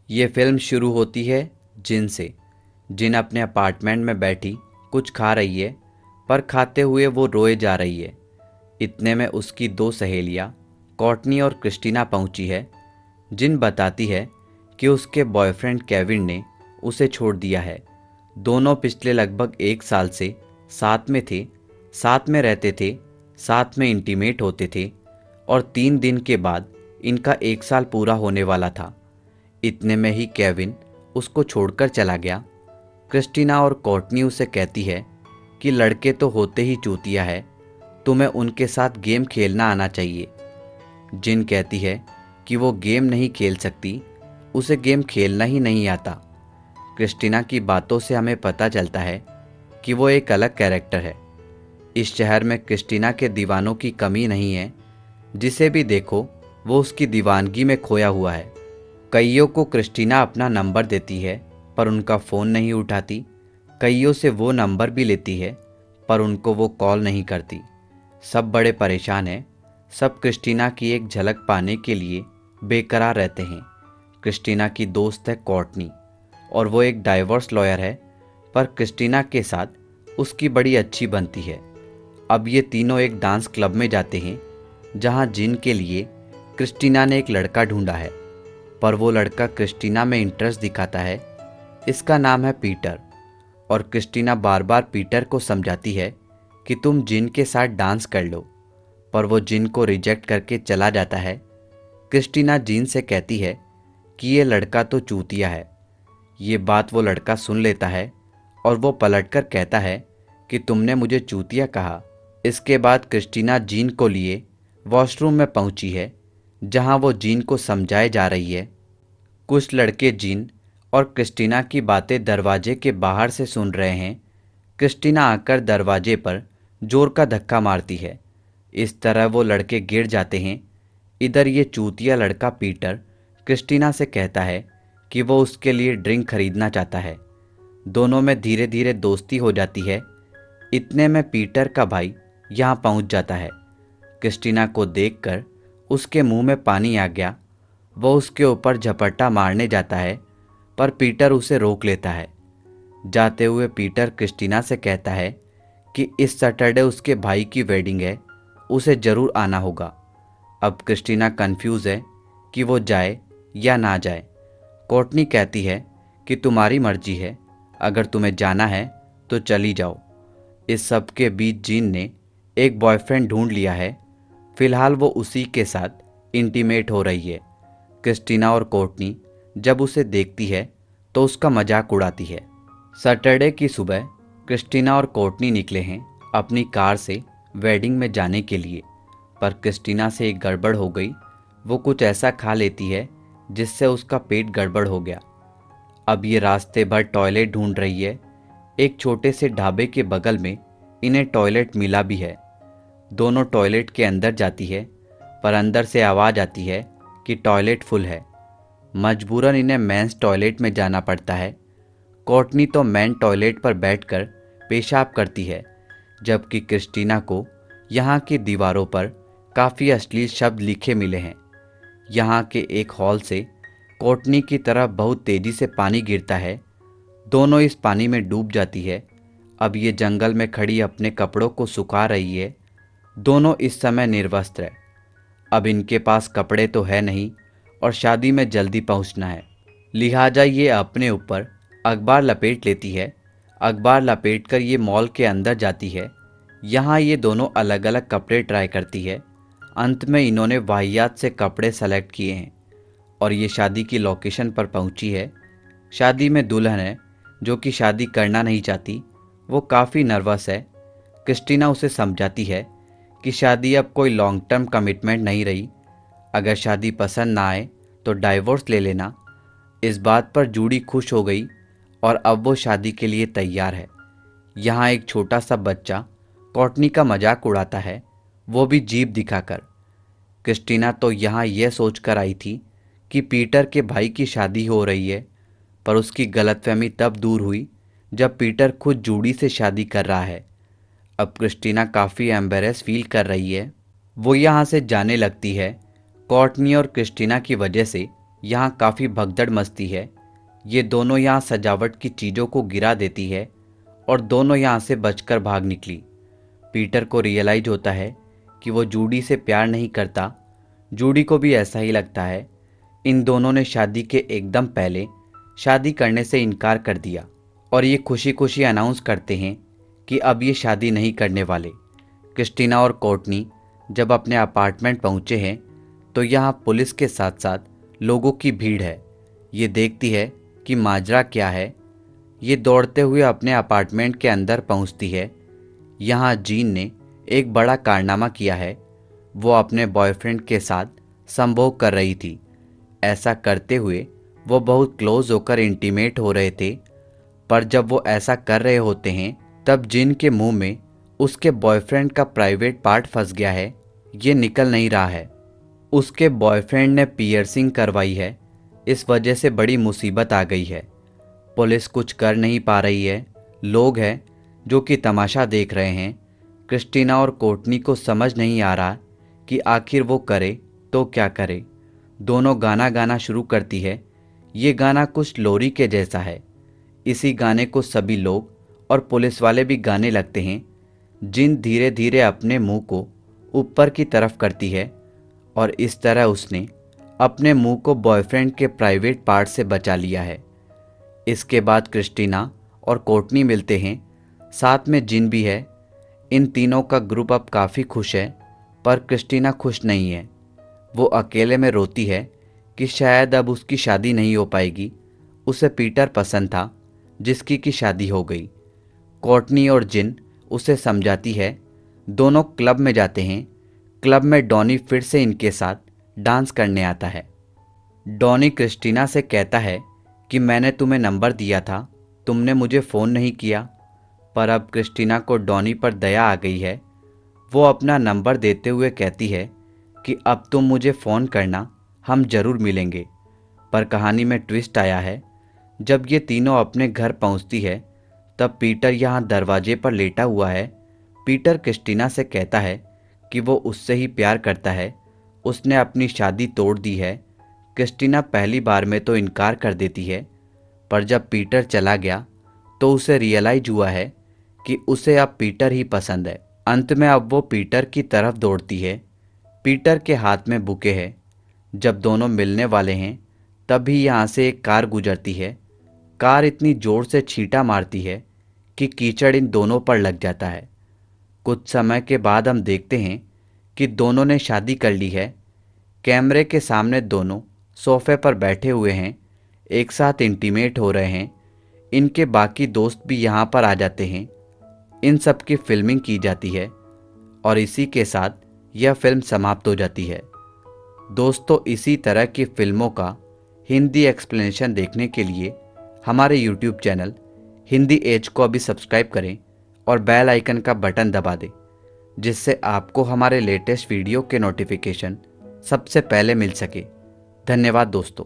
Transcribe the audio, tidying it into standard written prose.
ये फिल्म शुरू होती है जिन से। जिन अपने अपार्टमेंट में बैठी कुछ खा रही है, पर खाते हुए वो रोए जा रही है। इतने में उसकी दो सहेलियाँ कॉर्टनी और क्रिस्टीना पहुंची है। जिन बताती है कि उसके बॉयफ्रेंड केविन ने उसे छोड़ दिया है। दोनों पिछले लगभग 1 साल से साथ में थे, साथ में रहते थे, साथ में इंटीमेट होते थे, और 3 दिन के बाद इनका 1 साल पूरा होने वाला था। इतने में ही केविन उसको छोड़कर चला गया। क्रिस्टीना और कोर्टनी उसे कहती है कि लड़के तो होते ही चूतिया है, तुम्हें उनके साथ गेम खेलना आना चाहिए। जिन कहती है कि वो गेम नहीं खेल सकती, उसे गेम खेलना ही नहीं आता। क्रिस्टीना की बातों से हमें पता चलता है कि वो एक अलग कैरेक्टर है। इस शहर में क्रिस्टीना के दीवानों की कमी नहीं है। जिसे भी देखो वो उसकी दीवानगी में खोया हुआ है। कईयों को क्रिस्टीना अपना नंबर देती है, पर उनका फ़ोन नहीं उठाती। कईयों से वो नंबर भी लेती है, पर उनको वो कॉल नहीं करती। सब बड़े परेशान हैं। सब क्रिस्टीना की एक झलक पाने के लिए बेकरार रहते हैं। क्रिस्टीना की दोस्त है कोर्टनी, और वो एक डाइवोर्स लॉयर है, पर क्रिस्टीना के साथ उसकी बड़ी अच्छी बनती है। अब ये तीनों एक डांस क्लब में जाते हैं, जहाँ जिन के लिए क्रिस्टीना ने एक लड़का ढूंढा है, पर वो लड़का क्रिस्टीना में इंटरेस्ट दिखाता है। इसका नाम है पीटर, और क्रिस्टीना बार बार पीटर को समझाती है कि तुम जिन के साथ डांस कर लो, पर वो जिन को रिजेक्ट करके चला जाता है। क्रिस्टीना जिन से कहती है कि ये लड़का तो चूतिया है। ये बात वो लड़का सुन लेता है, और वो पलटकर कहता है कि तुमने मुझे चूतिया कहा। इसके बाद क्रिस्टीना जीन को लिए वॉशरूम में पहुंची है, जहां वो जीन को समझाए जा रही है। कुछ लड़के जीन और क्रिस्टीना की बातें दरवाजे के बाहर से सुन रहे हैं। क्रिस्टीना आकर दरवाजे पर जोर का धक्का मारती है। इस तरह वो लड़के गिर जाते हैं। इधर ये चूतिया लड़का पीटर क्रिस्टीना से कहता है कि वो उसके लिए ड्रिंक खरीदना चाहता है। दोनों में धीरे धीरे दोस्ती हो जाती है। इतने में पीटर का भाई यहाँ पहुँच जाता है। क्रिस्टीना को देखकर उसके मुंह में पानी आ गया। वो उसके ऊपर झपट्टा मारने जाता है, पर पीटर उसे रोक लेता है। जाते हुए पीटर क्रिस्टीना से कहता है कि इस सैटरडे उसके भाई की वेडिंग है, उसे ज़रूर आना होगा। अब क्रिस्टीना कंफ्यूज है कि वो जाए या ना जाए। कोर्टनी कहती है कि तुम्हारी मर्जी है, अगर तुम्हें जाना है तो चली जाओ। इस सब के बीच जीन ने एक बॉयफ्रेंड ढूंढ लिया है। फिलहाल वो उसी के साथ इंटीमेट हो रही है। क्रिस्टीना और कोर्टनी जब उसे देखती है तो उसका मजाक उड़ाती है। सैटरडे की सुबह क्रिस्टीना और कोर्टनी निकले हैं अपनी कार से वेडिंग में जाने के लिए, पर क्रिस्टीना से एक गड़बड़ हो गई। वो कुछ ऐसा खा लेती है जिससे उसका पेट गड़बड़ हो गया। अब ये रास्ते भर टॉयलेट ढूंढ रही है। एक छोटे से ढाबे के बगल में इन्हें टॉयलेट मिला भी है। दोनों टॉयलेट के अंदर जाती है, पर अंदर से आवाज़ आती है कि टॉयलेट फुल है। मजबूरन इन्हें मेंस टॉयलेट में जाना पड़ता है। कोर्टनी तो मेन टॉयलेट पर बैठकर पेशाब करती है, जबकि क्रिस्टीना को यहाँ की दीवारों पर काफ़ी अश्लील शब्द लिखे मिले हैं। यहाँ के एक हॉल से कोर्टनी की तरफ बहुत तेज़ी से पानी गिरता है। दोनों इस पानी में डूब जाती है। अब ये जंगल में खड़ी अपने कपड़ों को सुखा रही है। दोनों इस समय निर्वस्त्र है। अब इनके पास कपड़े तो है नहीं, और शादी में जल्दी पहुंचना है, लिहाजा ये अपने ऊपर अखबार लपेट लेती है। अखबार लपेटकर ये मॉल के अंदर जाती है। यहाँ ये दोनों अलग अलग कपड़े ट्राई करती है। अंत में इन्होंने वाहियात से कपड़े सेलेक्ट किए हैं, और ये शादी की लोकेशन पर पहुंची है। शादी में दुल्हन है जो कि शादी करना नहीं चाहती। वो काफ़ी नर्वस है। क्रिस्टीना उसे समझाती है कि शादी अब कोई लॉन्ग टर्म कमिटमेंट नहीं रही। अगर शादी पसंद ना आए तो डाइवोर्स ले लेना। इस बात पर जूडी खुश हो गई, और अब वो शादी के लिए तैयार है। यहाँ एक छोटा सा बच्चा कोर्टनी का मजाक उड़ाता है, वो भी जीभ दिखाकर। क्रिस्टीना तो यहाँ यह सोचकर आई थी कि पीटर के भाई की शादी हो रही है, पर उसकी गलतफहमी तब दूर हुई जब पीटर खुद जूडी से शादी कर रहा है। अब क्रिस्टीना काफ़ी एम्बेरस फील कर रही है। वो यहाँ से जाने लगती है। कोर्टनी और क्रिस्टीना की वजह से यहाँ काफ़ी भगदड़ मचती है। ये दोनों यहाँ सजावट की चीज़ों को गिरा देती है और दोनों यहाँ से बचकर भाग निकली। पीटर को रियलाइज होता है कि वो जूडी से प्यार नहीं करता। जूडी को भी ऐसा ही लगता है। इन दोनों ने शादी के एकदम पहले शादी करने से इनकार कर दिया और ये खुशी खुशी अनाउंस करते हैं कि अब ये शादी नहीं करने वाले। क्रिस्टीना और कोर्टनी जब अपने अपार्टमेंट पहुंचे हैं तो यहाँ पुलिस के साथ साथ लोगों की भीड़ है। ये देखती है कि माजरा क्या है। ये दौड़ते हुए अपने अपार्टमेंट के अंदर पहुंचती है। यहाँ जीन ने एक बड़ा कारनामा किया है। वो अपने बॉयफ्रेंड के साथ संभोग कर रही थी। ऐसा करते हुए वो बहुत क्लोज होकर इंटीमेट हो रहे थे, पर जब वो ऐसा कर रहे होते हैं तब जिन के मुंह में उसके बॉयफ्रेंड का प्राइवेट पार्ट फंस गया है। ये निकल नहीं रहा है। उसके बॉयफ्रेंड ने पियर्सिंग करवाई है। इस वजह से बड़ी मुसीबत आ गई है। पुलिस कुछ कर नहीं पा रही है। लोग हैं जो कि तमाशा देख रहे हैं। क्रिस्टीना और कोर्टनी को समझ नहीं आ रहा कि आखिर वो करे तो क्या करे। दोनों गाना गाना शुरू करती है। ये गाना कुछ लोरी के जैसा है। इसी गाने को सभी लोग और पुलिस वाले भी गाने लगते हैं। जिन धीरे धीरे अपने मुंह को ऊपर की तरफ करती है और इस तरह उसने अपने मुंह को बॉयफ्रेंड के प्राइवेट पार्ट से बचा लिया है। इसके बाद क्रिस्टीना और कोर्टनी मिलते हैं, साथ में जिन भी है। इन तीनों का ग्रुप अब काफ़ी खुश है, पर क्रिस्टीना खुश नहीं है। वो अकेले में रोती है कि शायद अब उसकी शादी नहीं हो पाएगी। उसे पीटर पसंद था जिसकी की शादी हो गई। कोर्टनी और जिन उसे समझाती है। दोनों क्लब में जाते हैं। क्लब में डॉनी फिर से इनके साथ डांस करने आता है। डॉनी क्रिस्टीना से कहता है कि मैंने तुम्हें नंबर दिया था, तुमने मुझे फ़ोन नहीं किया। पर अब क्रिस्टीना को डॉनी पर दया आ गई है। वो अपना नंबर देते हुए कहती है कि अब तुम मुझे फ़ोन करना, हम ज़रूर मिलेंगे। पर कहानी में ट्विस्ट आया है। जब ये तीनों अपने घर पहुंचती है तब पीटर यहाँ दरवाजे पर लेटा हुआ है। पीटर क्रिस्टीना से कहता है कि वो उससे ही प्यार करता है। उसने अपनी शादी तोड़ दी है। क्रिस्टीना पहली बार में तो इनकार कर देती है, पर जब पीटर चला गया तो उसे रियलाइज हुआ है कि उसे अब पीटर ही पसंद है। अंत में अब वो पीटर की तरफ दौड़ती है। पीटर के हाथ में बुके है। जब दोनों मिलने वाले हैं तभी यहाँ से एक कार गुजरती है। कार इतनी ज़ोर से छींटा मारती है कि कीचड़ इन दोनों पर लग जाता है। कुछ समय के बाद हम देखते हैं कि दोनों ने शादी कर ली है। कैमरे के सामने दोनों सोफे पर बैठे हुए हैं, एक साथ इंटीमेट हो रहे हैं। इनके बाकी दोस्त भी यहाँ पर आ जाते हैं। इन सब की फिल्मिंग की जाती है और इसी के साथ यह फिल्म समाप्त हो जाती है। दोस्तों, इसी तरह की फिल्मों का हिंदी एक्सप्लेनेशन देखने के लिए हमारे YouTube चैनल हिंदी एज को अभी सब्सक्राइब करें और बेल आइकन का बटन दबा दें, जिससे आपको हमारे लेटेस्ट वीडियो के नोटिफिकेशन सबसे पहले मिल सके। धन्यवाद दोस्तों।